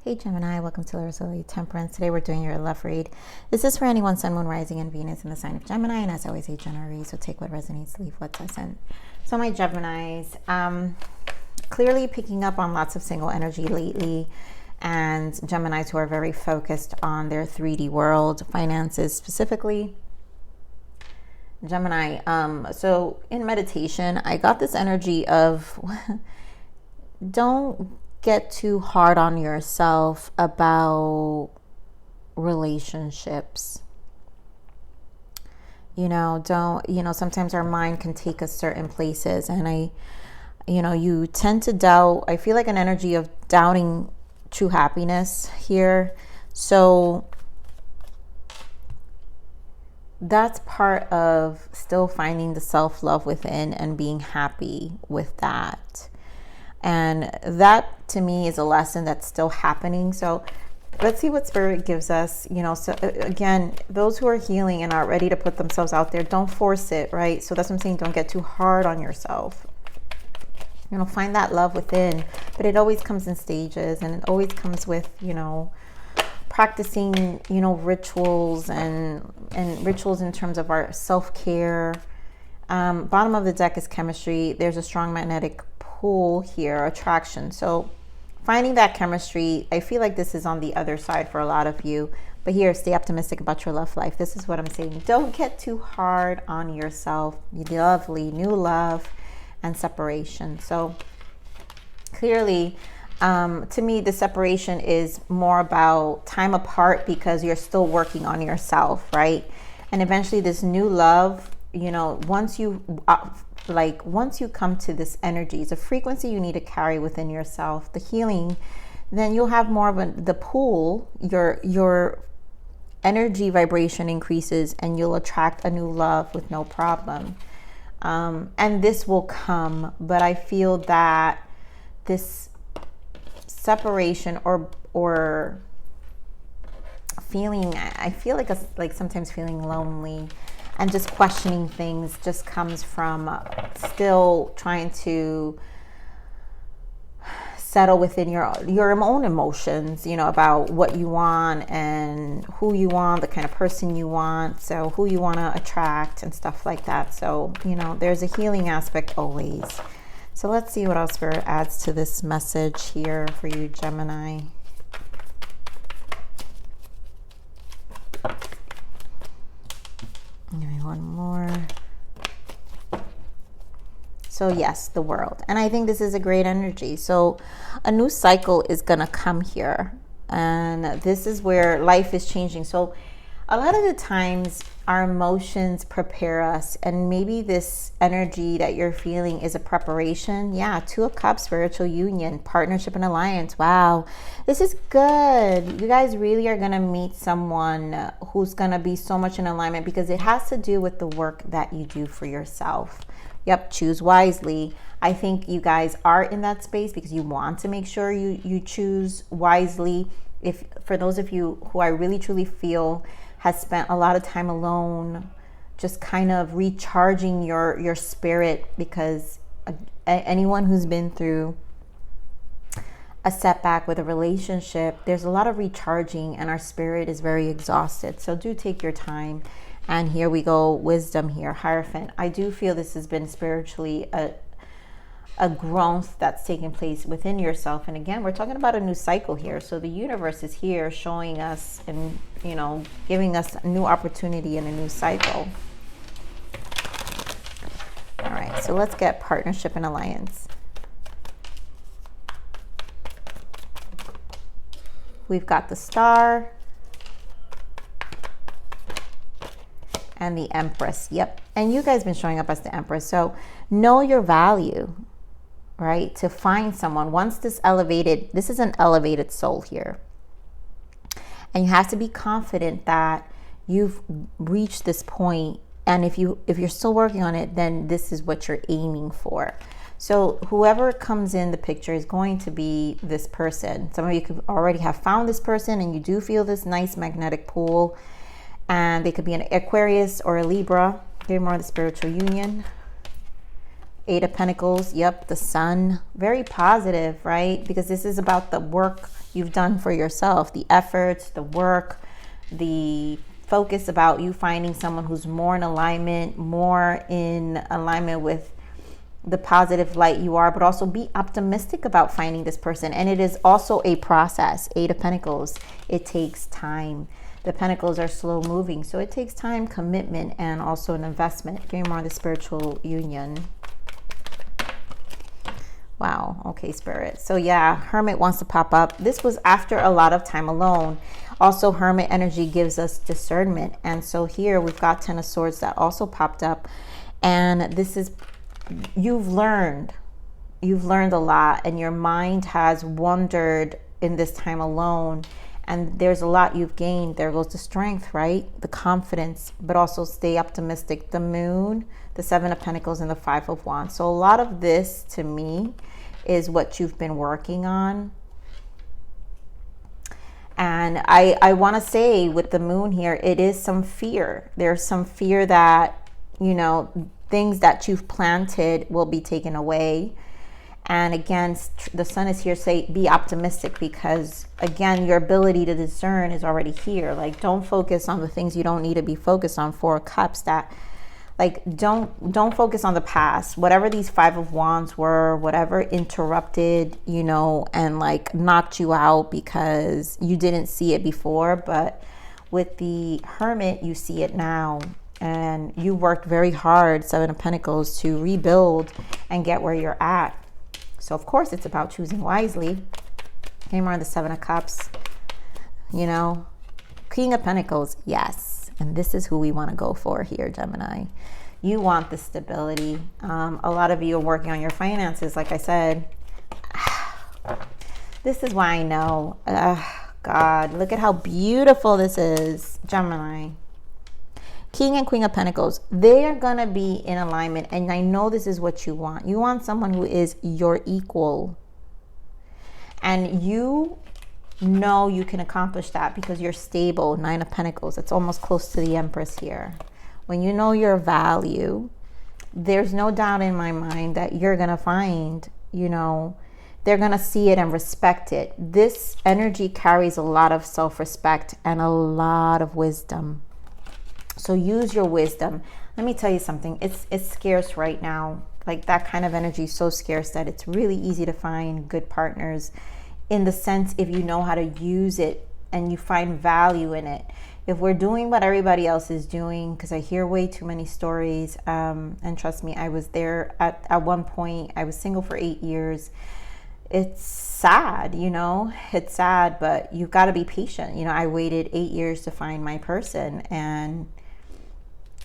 Hey Gemini, welcome to Resilience Temperance. Today we're doing your love read. This is for anyone, Sun, Moon, Rising, and Venus in the sign of Gemini. And as always, a general read, so take what resonates, leave what doesn't. So my Geminis, clearly picking up on lots of single energy lately. And Geminis who are very focused on their 3D world, finances specifically. Gemini, so in meditation, I got this energy of don't get too hard on yourself about relationships. Sometimes our mind can take us certain places, and you tend to doubt. I feel like an energy of doubting true happiness here. So that's part of still finding the self-love within and being happy with that. And that to me is a lesson that's still happening. So let's see what Spirit gives us. So again, those who are healing and are ready to put themselves out there, don't force it, right? So that's what I'm saying. Don't get too hard on yourself. Find that love within, but it always comes in stages, and it always comes with, practicing, rituals and rituals in terms of our self-care. Bottom of the deck is chemistry. There's a strong magnetic pull here, attraction. So finding that chemistry, I feel like this is on the other side for a lot of you. But here, stay optimistic about your love life. This is what I'm saying. Don't get too hard on yourself. Lovely new love and separation. So clearly, to me, the separation is more about time apart because you're still working on yourself, right? And eventually this new love, once you come to this energy, it's a frequency you need to carry within yourself, the healing, then you'll have more of the pull, your energy vibration increases, and you'll attract a new love with no problem. And this will come, but I feel that this separation or feeling, I feel like sometimes feeling lonely and just questioning things just comes from still trying to settle within your own emotions, about what you want and who you want, the kind of person you want, so who you want to attract and stuff like that. So, there's a healing aspect always. So let's see what else Spirit adds to this message here for you, Gemini. Give me one more. So yes, the world. And I think this is a great energy. So a new cycle is going to come here. And this is where life is changing. So a lot of the times our emotions prepare us. And maybe this energy that you're feeling is a preparation. Yeah, Two of Cups, spiritual union, partnership and alliance. Wow, this is good. You guys really are going to meet someone who's going to be so much in alignment because it has to do with the work that you do for yourself. Yep, choose wisely. I think you guys are in that space because you want to make sure you choose wisely. If for those of you who I really truly feel has spent a lot of time alone, just kind of recharging your spirit, because anyone who's been through a setback with a relationship, there's a lot of recharging and our spirit is very exhausted. So do take your time. And here we go, wisdom here, Hierophant. I do feel this has been spiritually a growth that's taking place within yourself. And again, we're talking about a new cycle here. So the universe is here showing us and, giving us a new opportunity and a new cycle. All right, so let's get partnership and alliance. We've got the Star and the Empress. Yep. And you guys been showing up as the Empress. So know your value, right? To find someone once this is an elevated soul here. And you have to be confident that you've reached this point. And if you're still working on it, then this is what you're aiming for. So whoever comes in the picture is going to be this person. Some of you could already have found this person and you do feel this nice magnetic pull. And they could be an Aquarius or a Libra. Give more of the spiritual union. Eight of Pentacles. Yep, the Sun. Very positive, right? Because this is about the work you've done for yourself, the efforts, the work, the focus about you finding someone who's more in alignment with the positive light you are, but also be optimistic about finding this person. And it is also a process. Eight of Pentacles. It takes time. The Pentacles are slow moving, so it takes time, commitment, and also an investment. Give me more of the spiritual union. Wow. Okay, Spirit. So yeah, Hermit wants to pop up. This was after a lot of time alone. Also, Hermit energy gives us discernment. And so here we've got Ten of Swords that also popped up. And this is, you've learned a lot, and your mind has wandered in this time alone. And there's a lot you've gained. There goes the strength, right? The confidence, but also stay optimistic. The Moon, the Seven of Pentacles, and the Five of Wands. So a lot of this, to me, is what you've been working on. And I want to say with the Moon here, it is some fear. There's some fear that, you know, things that you've planted will be taken away. And again, the Sun is here, say be optimistic, because again, your ability to discern is already here. Like, don't focus on the things you don't need to be focused on. Four of Cups, that like, don't focus on the past. Whatever these Five of Wands were, whatever interrupted, you know, and like knocked you out because you didn't see it before. But with the Hermit, you see it now. And you worked very hard, Seven of Pentacles, to rebuild and get where you're at. So, of course, it's about choosing wisely. Came around the Seven of Cups, you know. King of Pentacles, yes. And this is who we want to go for here, Gemini. You want the stability. A lot of you are working on your finances, like I said. This is why I know. God, look at how beautiful this is, Gemini. King and Queen of Pentacles, they are going to be in alignment. And I know this is what you want. You want someone who is your equal. And you know you can accomplish that because you're stable. Nine of Pentacles, it's almost close to the Empress here. When you know your value, there's no doubt in my mind that you're going to find, you know, they're going to see it and respect it. This energy carries a lot of self-respect and a lot of wisdom. So use your wisdom. Let me tell you something. It's scarce right now. Like, that kind of energy is so scarce that it's really easy to find good partners, in the sense if you know how to use it and you find value in it. If we're doing what everybody else is doing, because I hear way too many stories, and trust me, I was there at one point. I was single for 8 years. It's sad, you know, it's sad, but you've got to be patient. You know, I waited 8 years to find my person, and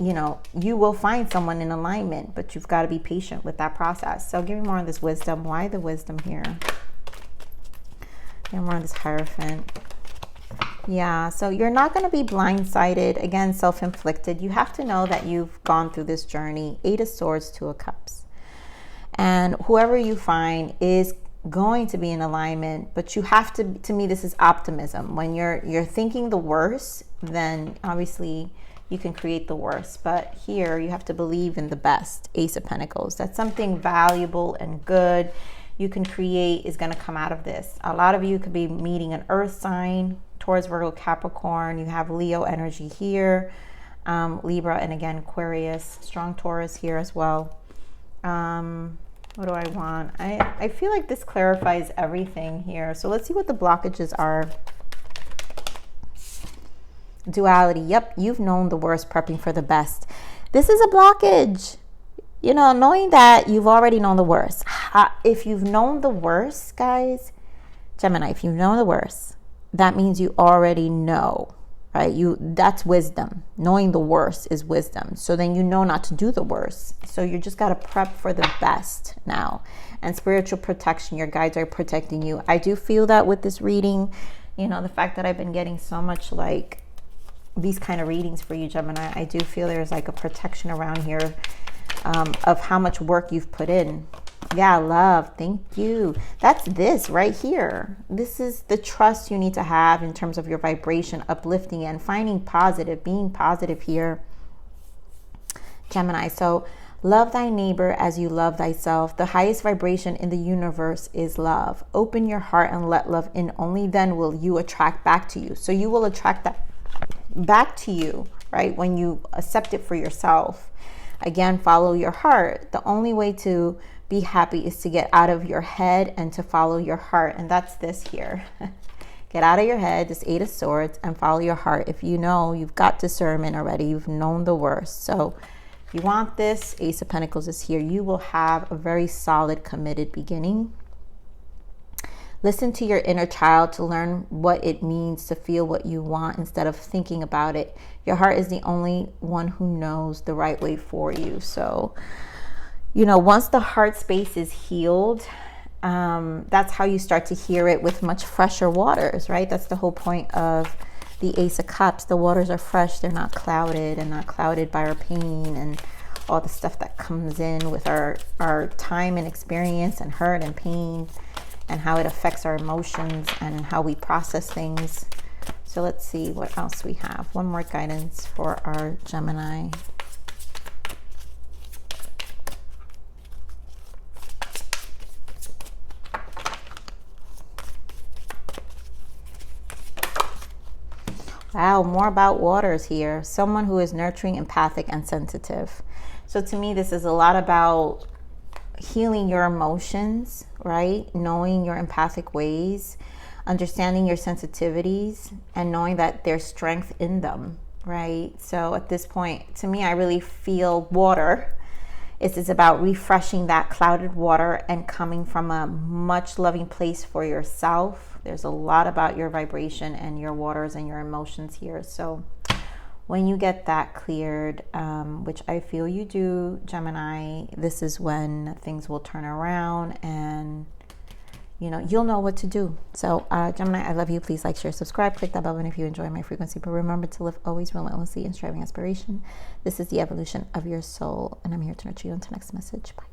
you know, you will find someone in alignment, but you've got to be patient with that process. So give me more on this wisdom. Why the wisdom here? Give me more on this Hierophant. Yeah, so you're not going to be blindsided. Again, self-inflicted. You have to know that you've gone through this journey. Eight of Swords, Two of Cups. And whoever you find is going to be in alignment, but you have to me, this is optimism. When you're thinking the worst, then obviously you can create the worst. But here you have to believe in the best. Ace of Pentacles. That's something valuable and good you can create is going to come out of this. A lot of you could be meeting an earth sign, Taurus, Virgo, Capricorn. You have Leo energy here, Libra, and again Aquarius. Strong Taurus here as well. What do I want? I feel like this clarifies everything here. So let's see what the blockages are. Duality. Yep, you've known the worst, prepping for the best. This is a blockage. You know, knowing that you've already known the worst. If you've known the worst, guys, Gemini, if you've known the worst, that means you already know, right? That's wisdom. Knowing the worst is wisdom. So then you know not to do the worst. So you just got to prep for the best now. And spiritual protection, your guides are protecting you. I do feel that with this reading, you know, the fact that I've been getting so much like these kind of readings for you, Gemini, I do feel there's like a protection around here of how much work you've put in. Yeah, love. Thank you. That's this right here. This is the trust you need to have in terms of your vibration, uplifting and finding positive, being positive here, Gemini. So Love thy neighbor as you love thyself. The highest vibration in the universe is love. Open your heart and let love in. Only then will you attract back to you. So you will attract that back to you, right? When you accept it for yourself. Again, follow your heart. The only way to be happy is to get out of your head and to follow your heart. And that's this here. Get out of your head, this Eight of Swords, and follow your heart. If you know, you've got discernment already. You've known the worst. So if you want this, Ace of Pentacles is here. You will have a very solid, committed beginning. Listen to your inner child to learn what it means to feel what you want instead of thinking about it. Your heart is the only one who knows the right way for you. So, you know, once the heart space is healed, that's how you start to hear it with much fresher waters, right? That's the whole point of the Ace of Cups. The waters are fresh. They're not clouded and not clouded by our pain and all the stuff that comes in with our time and experience and hurt and pain, and how it affects our emotions and how we process things. So let's see what else we have. One more guidance for our Gemini. Wow, more about waters here. Someone who is nurturing, empathic, and sensitive. So to me, this is a lot about healing your emotions, right? Knowing your empathic ways, understanding your sensitivities, and knowing that there's strength in them, right? So at this point, to me, I really feel water. It's about refreshing that clouded water and coming from a much loving place for yourself. There's a lot about your vibration and your waters and your emotions here. So when you get that cleared, which I feel you do, Gemini, this is when things will turn around and, you know, you'll know what to do. So Gemini, I love you. Please like, share, subscribe. Click that button if you enjoy my frequency. But remember to live always relentlessly in striving aspiration. This is the evolution of your soul. And I'm here to nurture you until next message. Bye.